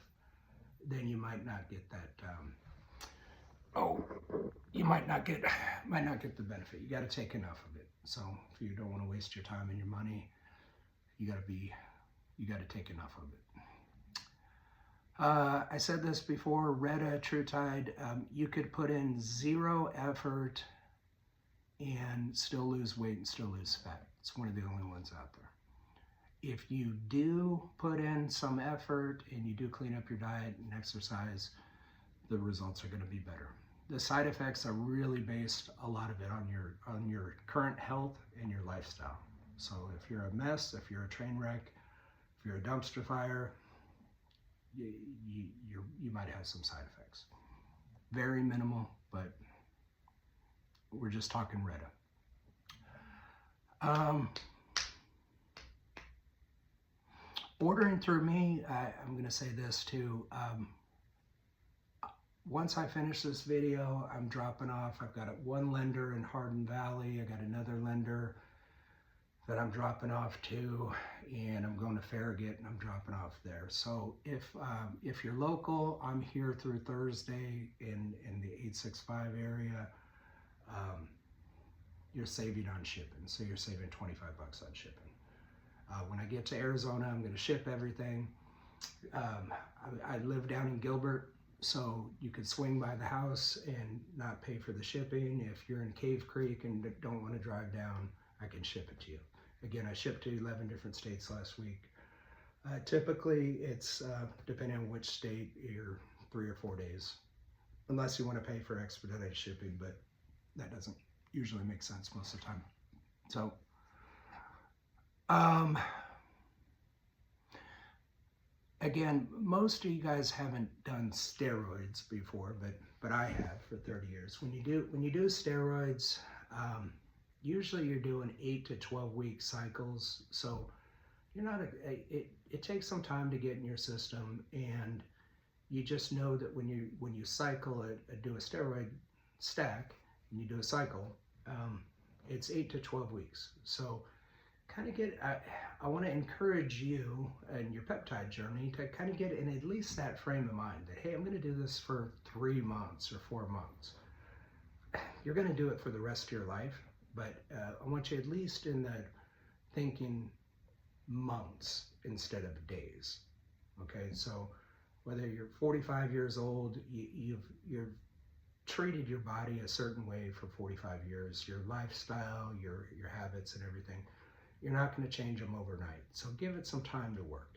then you might not get that. You might not get the benefit. You got to take enough of it. So if you don't want to waste your time and your money, you got to take enough of it. I said this before. Reta, Tide. You could put in 0 effort and still lose weight and still lose fat. It's one of the only ones out there. If you do put in some effort and you do clean up your diet and exercise, the results are going to be better. The side effects are really based, a lot of it, on your current health and your lifestyle. So if you're a mess, if you're a train wreck, if you're a dumpster fire, you might have some side effects. Very minimal, but we're just talking Reta. Ordering through me, I'm going to say this too. Once I finish this video, I'm dropping off. I've got one lender in Hardin Valley. I got another lender that I'm dropping off to, and I'm going to Farragut and I'm dropping off there. So if you're local, I'm here through Thursday in the 865 area. You're saving on shipping, so you're saving $25 on shipping. When I get to Arizona, I'm going to ship everything. I live down in Gilbert, so you could swing by the house and not pay for the shipping. If you're in Cave Creek and don't want to drive down, I can ship it to you. Again, I shipped to 11 different states last week. Typically, it's, depending on which state, you're 3 or 4 days, unless you want to pay for expedited shipping, but that doesn't usually make sense most of the time. So, again, most of you guys haven't done steroids before, but I have for 30 years. When you do steroids, usually you're doing 8 to 12 week cycles. So you're not it takes some time to get in your system, and you just know that when you cycle do a steroid stack and you do a cycle, it's 8 to 12 weeks. So kind of I want to encourage you in your peptide journey to kind of get in at least that frame of mind that, hey, I'm going to do this for 3 months or 4 months. You're going to do it for the rest of your life, but I want you at least in that thinking months instead of days. Okay, so whether you're 45 years old, you've treated your body a certain way for 45 years, your lifestyle, your habits and everything. you're not going to change them overnight. So give it some time to work.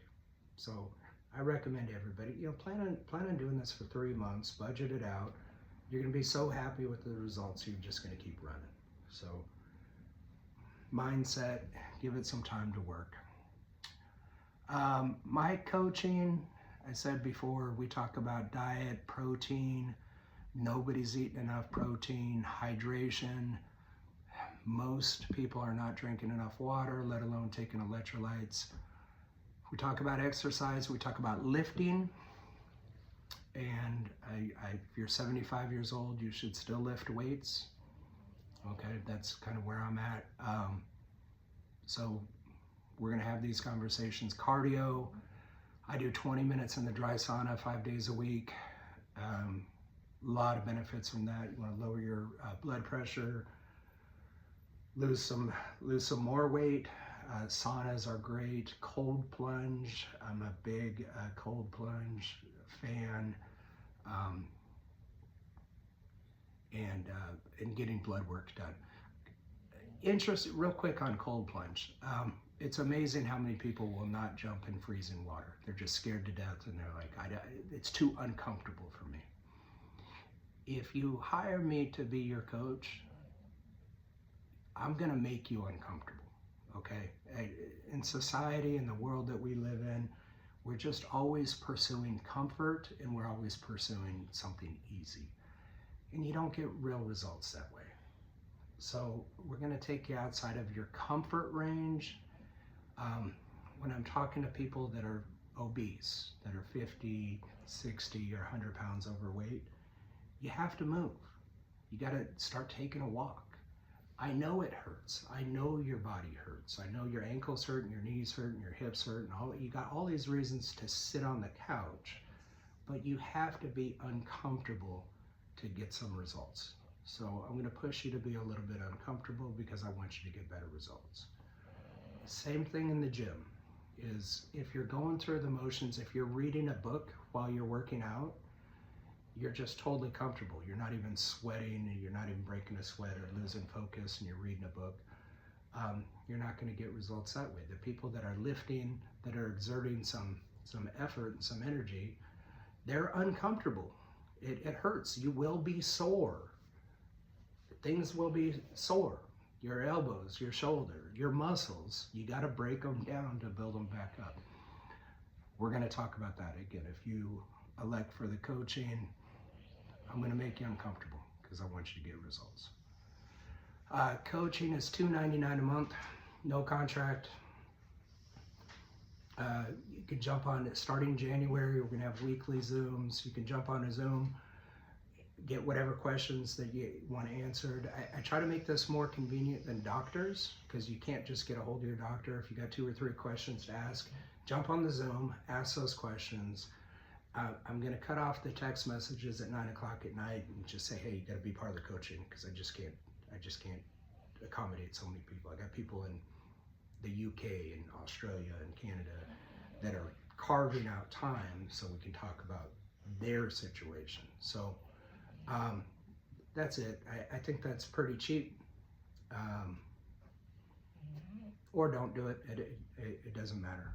So I recommend everybody, plan on doing this for 3 months, budget it out. You're going to be so happy with the results, you're just going to keep running. So mindset, give it some time to work. My coaching, I said before, we talk about diet, protein. Nobody's eating enough protein, hydration. Most people are not drinking enough water, let alone taking electrolytes. We talk about exercise, we talk about lifting. And if you're 75 years old, you should still lift weights. Okay, that's kind of where I'm at. So we're gonna have these conversations. Cardio, I do 20 minutes in the dry sauna 5 days a week. A lot of benefits from that. You wanna lower your blood pressure, lose some more weight. Saunas are great. Cold plunge, I'm a big cold plunge fan. And getting blood work done. Real quick on cold plunge. It's amazing how many people will not jump in freezing water. They're just scared to death, and they're like, it's too uncomfortable for me. If you hire me to be your coach, I'm gonna make you uncomfortable, okay? In society, in the world that we live in, we're just always pursuing comfort, and we're always pursuing something easy. And you don't get real results that way. So we're gonna take you outside of your comfort range. When I'm talking to people that are obese, that are 50, 60, or 100 pounds overweight, you have to move. You gotta start taking a walk. I know it hurts. I know your body hurts. I know your ankles hurt and your knees hurt and your hips hurt, and you got all these reasons to sit on the couch, but you have to be uncomfortable to get some results. So I'm gonna push you to be a little bit uncomfortable because I want you to get better results. Same thing in the gym is if you're going through the motions, if you're reading a book while you're working out, you're just totally comfortable. You're not even sweating, and you're not even breaking a sweat or losing focus, and you're reading a book. You're not gonna get results that way. The people that are lifting, that are exerting some effort and some energy, they're uncomfortable. It hurts. You will be sore. Things will be sore. Your elbows, your shoulder, your muscles, you got to break them down to build them back up. We're going to talk about that again. If you elect for the coaching, I'm going to make you uncomfortable because I want you to get results. Coaching is $299 a month, no contract. You can jump on it starting January. We're going to have weekly Zooms. You can jump on a Zoom, get whatever questions that you want answered. I try to make this more convenient than doctors because you can't just get a hold of your doctor. If you got 2 or 3 questions to ask, jump on the Zoom, ask those questions. I'm going to cut off the text messages at 9 o'clock at night and just say, hey, you got to be part of the coaching because I just can't accommodate so many people. I got people in the UK and Australia and Canada that are carving out time so we can talk about their situation. So that's it. I think that's pretty cheap. Or don't do it. It doesn't matter.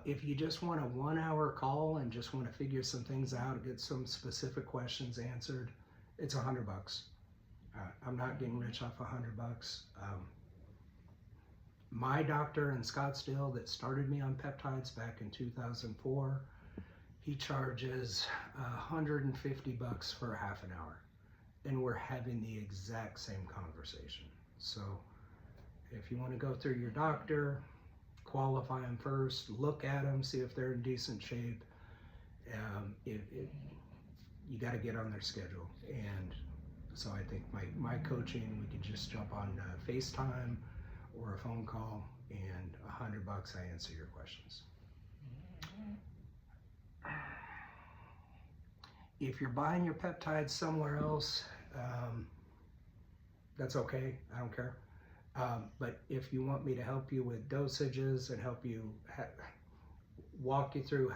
If you just want a 1-hour call and just want to figure some things out, get some specific questions answered, it's $100. I'm not getting rich off $100. My doctor in Scottsdale that started me on peptides back in 2004, he charges $150 for a half an hour, and we're having the exact same conversation. So if you want to go through your doctor, qualify them first, look at them, see if they're in decent shape. You got to get on their schedule. And so I think my coaching, we could just jump on FaceTime or a phone call, and $100 I answer your questions. If you're buying your peptides somewhere else, that's okay, I don't care. But if you want me to help you with dosages and help you walk you through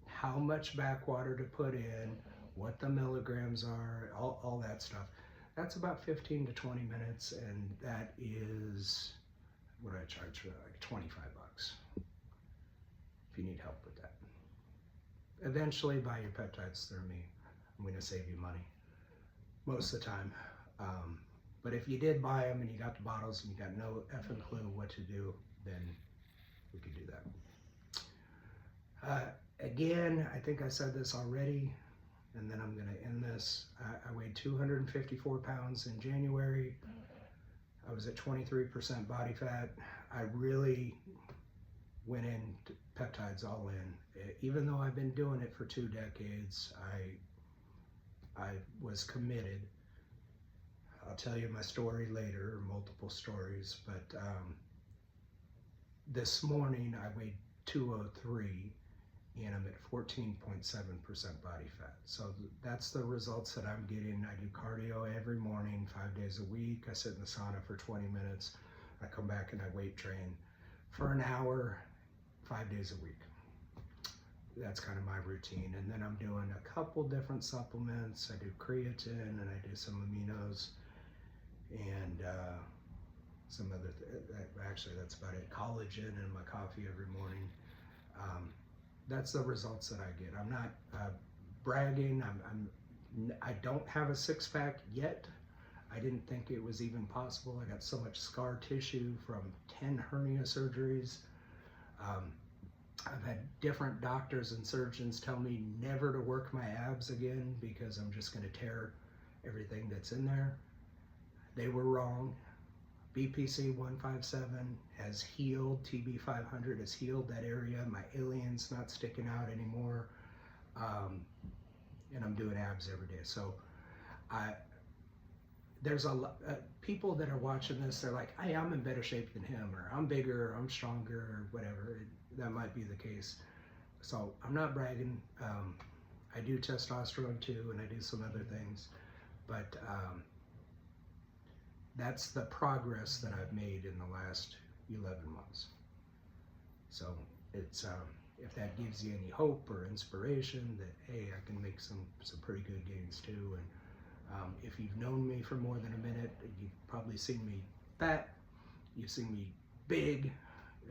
how much backwater to put in, what the milligrams are, all that stuff, that's about 15 to 20 minutes, and that is what do I charge for that? Like 25 bucks. If you need help with that. Eventually buy your peptides through me. I'm going to save you money most of the time. But if you did buy them and you got the bottles and you got no effing clue what to do, then we could do that. Again, I think I said this already, and then I'm going to end this. I weighed 254 pounds in January. I was at 23% body fat. I really went into peptides all in. Even though I've been doing it for 2 decades, I was committed. I'll tell you my story later, or multiple stories, but this morning I weighed 203 and I'm at 14.7% body fat. So that's the results that I'm getting. I do cardio every morning, 5 days a week. I sit in the sauna for 20 minutes. I come back and I weight train for an hour, 5 days a week. That's kind of my routine. And then I'm doing a couple different supplements. I do creatine and I do some aminos and some other, actually that's about it. Collagen in my coffee every morning. That's the results that I get. I'm not bragging. I don't have a 6-pack yet. I didn't think it was even possible. I got so much scar tissue from 10 hernia surgeries. I've had different doctors and surgeons tell me never to work my abs again because I'm just going to tear everything that's in there. They were wrong. BPC 157 has healed, TB 500 has healed that area. My alien's not sticking out anymore. And I'm doing abs every day. So there's a lot people that are watching this, they're like, hey, I'm in better shape than him, or I'm bigger, or I'm stronger, or whatever. That might be the case. So I'm not bragging. I do testosterone too, and I do some other things, but that's the progress that I've made in the last 11 months. So it's if that gives you any hope or inspiration that, hey, I can make some pretty good gains too. And if you've known me for more than a minute, you've probably seen me fat, you've seen me big,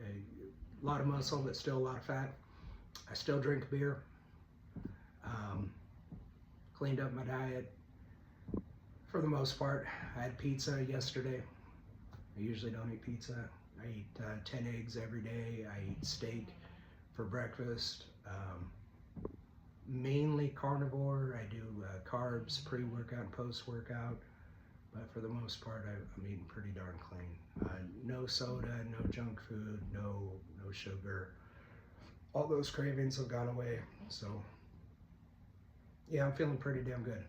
a lot of muscle, but still a lot of fat. I still drink beer. Cleaned up my diet for the most part. I had pizza yesterday. I usually don't eat pizza. I eat 10 eggs every day. I eat steak for breakfast. Mainly carnivore. I do carbs pre-workout and post-workout, but for the most part I'm eating pretty darn clean. No soda, no junk food, no sugar. All those cravings have gone away. So yeah, I'm feeling pretty damn good.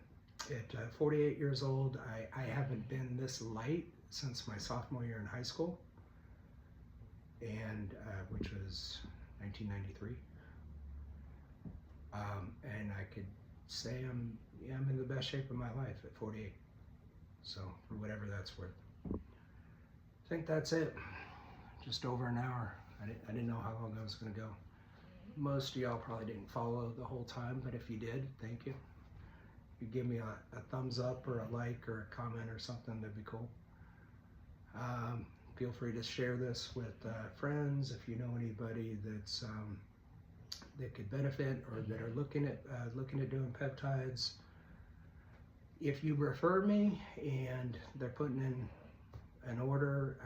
At 48 years old, I haven't been this light since my sophomore year in high school, and which was 1993. And I could say I'm in the best shape of my life at 48. So for whatever that's worth. I think that's it. Just over an hour. I didn't know how long I was going to go. Most of y'all probably didn't follow the whole time, but if you did, thank you. If you give me a thumbs up or a like or a comment or something, that'd be cool. Feel free to share this with friends if you know anybody that's that could benefit or that are looking at doing peptides. If you refer me and they're putting in an order,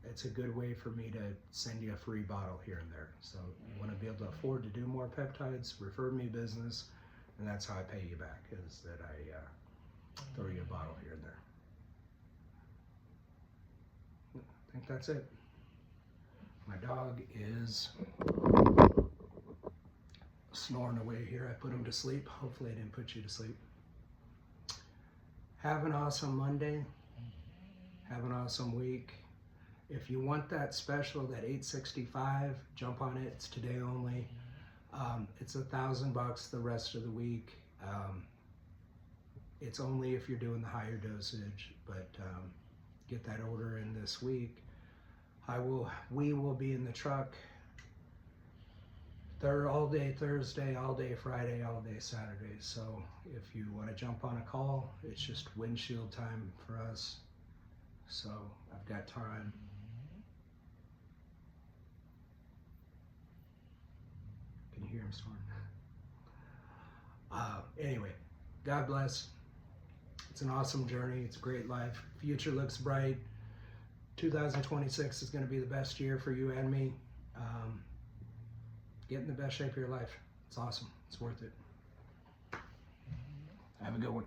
it's a good way for me to send you a free bottle here and there. So you want to be able to afford to do more peptides, refer me business, and that's how I pay you back, is that I throw you a bottle here and there. I think that's it. My dog is snoring away here. I put him to sleep. Hopefully I didn't put you to sleep. Have an awesome Monday. Have an awesome week. If you want that special, that $865, jump on it. It's today only. It's $1,000 the rest of the week. It's only if you're doing the higher dosage, but get that order in this week. We will be in the truck all day Thursday, all day Friday, all day Saturday. So if you want to jump on a call, it's just windshield time for us. So I've got time. hear him snoring. Anyway, God bless. It's an awesome journey. It's a great life. Future looks bright. 2026 is going to be the best year for you and me. Get in the best shape of your life. It's awesome. It's worth it. Have a good one.